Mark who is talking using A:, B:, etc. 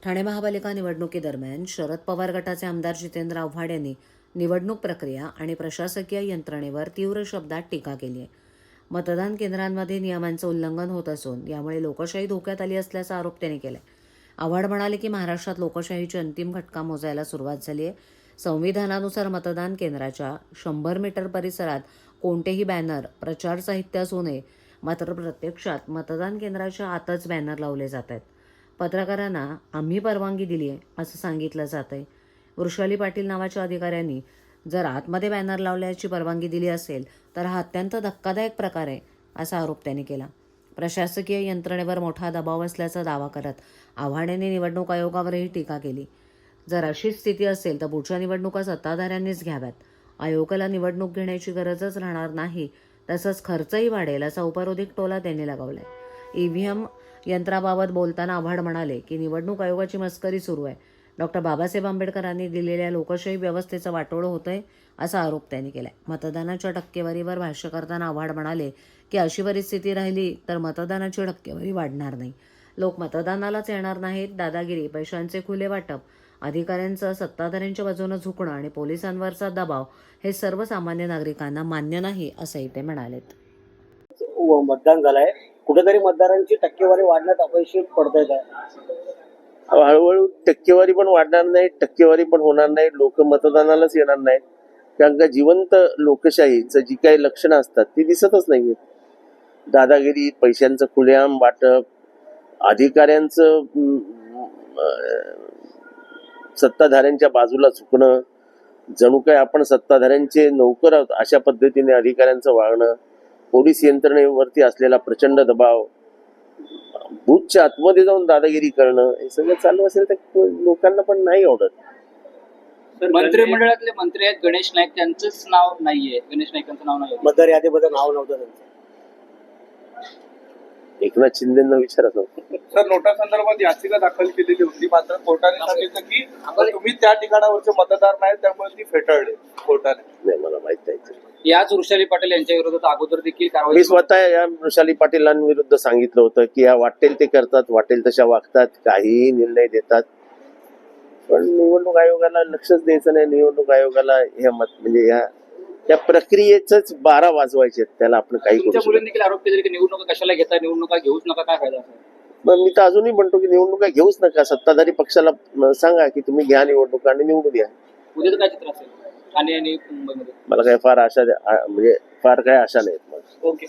A: ठाणे महापालिका निवडणुकीदरम्यान शरद पवार गटाचे आमदार जितेंद्र आव्हाड यांनी निवडणूक प्रक्रिया आणि प्रशासकीय यंत्रणेवर तीव्र शब्दात टीका केली आहे. मतदान केंद्रांमध्ये नियमांचं उल्लंघन होत असून यामुळे लोकशाही धोक्यात आली असल्याचा आरोप त्यांनी केला. आव्हाड म्हणाले की महाराष्ट्रात लोकशाहीची अंतिम घटका मोजायला सुरुवात झाली आहे. संविधानानुसार मतदान केंद्राच्या 100 मीटर परिसरात कोणतेही बॅनर, प्रचार साहित्य असू नये, मात्र प्रत्यक्षात मतदान केंद्राच्या आतच बॅनर लावले जात आहेत. पत्रकारांना आम्ही परवानगी दिली आहे असं सांगितलं जात आहे. वृषाली पाटील नावाच्या अधिकाऱ्यांनी जर आतमध्ये बॅनर लावल्याची परवानगी दिली असेल तर हा अत्यंत धक्कादायक प्रकार आहे असा आरोप त्यांनी केला. प्रशासकीय यंत्रणेवर मोठा दबाव असल्याचा दावा करत आव्हाड यांनी निवडणूक आयोगावरही टीका केली. जर अशी स्थिती असेल तर पुढच्या निवडणुका सत्ताधाऱ्यांनीच घ्याव्यात. आयोगाला निवडणूक घेण्याची गरजच राहणार नाही, तसंच खर्चही वाढेल असा उपरोधिक टोला त्यांनी लगावलाय. ईव्हीएम यंत्राबाबत बोलताना आव्हाड म्हणाले की निवडणूक आयोगाची मस्करी सुरू आहे. डॉक्टर बाबासाहेब आंबेडकरांनी दिलेल्या लोकशाही व्यवस्थेचं वाटोळं होतंय असा आरोप त्यांनी केलाय. मतदानाच्या टक्केवारीवर भाष्य करताना आव्हाड म्हणाले की अशी परिस्थिती राहिली तर मतदानाची टक्केवारी वाढणार नाही. लोक मतदानालाच येणार नाहीत. दादागिरी, पैशांचे खुले वाटप, अधिकाऱ्यांचं सत्ताधाऱ्यांच्या बाजूने झुकणं आणि पोलिसांवरचा दबाव हे सर्वसामान्य नागरिकांना मान्य नाही असंही ते म्हणालेत.
B: मतदान झालंय, कुठेतरी मतदारांची टक्केवारी वाढण्यात अपयशी पडतंय काय?
C: हळूहळू टक्केवारी पण वाढणार नाही, टक्केवारी पण होणार नाही, लोक मतदानालाच येणार नाहीत. कारण का जिवंत लोकशाहीचं जी काही लक्षणं असतात ती दिसतच नाहीये. दादागिरी, पैशांचं खुलेआम वाटप, अधिकाऱ्यांचं सत्ताधाऱ्यांच्या बाजूला झुकणं, जणू काय आपण सत्ताधाऱ्यांचे नोकर आहोत अशा पद्धतीने अधिकाऱ्यांचं वागणं, पोलीस यंत्रणेवरती असलेला प्रचंड दबाव, बूथच्या आतमध्ये जाऊन दादागिरी करणं, हे सगळं चालू असेल तर लोकांना पण नाही आवडत.
D: मंत्रिमंडळातले मंत्री आहेत गणेश नाईक, त्यांचंच नाव नाहीये. गणेश नाईकांचं नाव नाही.
B: मतदार यादीमध्ये नाव नव्हतं त्यांचं.
C: एकनाथ शिंदेंना विचारत होतं.
E: सर, नोटा संदर्भात याचिका दाखल केलेली होती, मात्र कोर्टाने सांगितलं की तुम्ही त्या ठिकाणावरचे मतदार नाही, त्यामुळे ती फेटाळली कोर्टाने.
C: नाही, मला माहित नाही.
D: याच वृषाली पाटील यांच्या विरोधात अगोदर देखील
C: मी
D: कारवाई
C: स्वतः या वृषाली पाटीलांविरुद्ध सांगितलं होतं की या वाटेल ते करतात, वाटेल तशा वागतात, काहीही निर्णय देतात. पण निवडणूक आयोगाला लक्षच द्यायचं नाही. निवडणूक आयोगाला म्हणजे या प्रक्रियेच 12 वाजवायचे, त्याला आपण काही करू
D: तुमच्या
C: शकत
D: मुलांनी देखील आरोप केले की निवडणुका कशाला घेता, निवडणुका घेऊच नका, काय फायदा?
C: मग मी तर अजूनही म्हणतो की निवडणुका घेऊच नका. सत्ताधारी पक्षाला सांगा की तुम्ही घ्या निवडणुका आणि निवडून द्या.
D: उद्या काय चित्र असेल ठाणे आणि मुंबईमध्ये?
C: मला काय फार आशा म्हणजे फार काय आशा नाहीत.
D: ओके.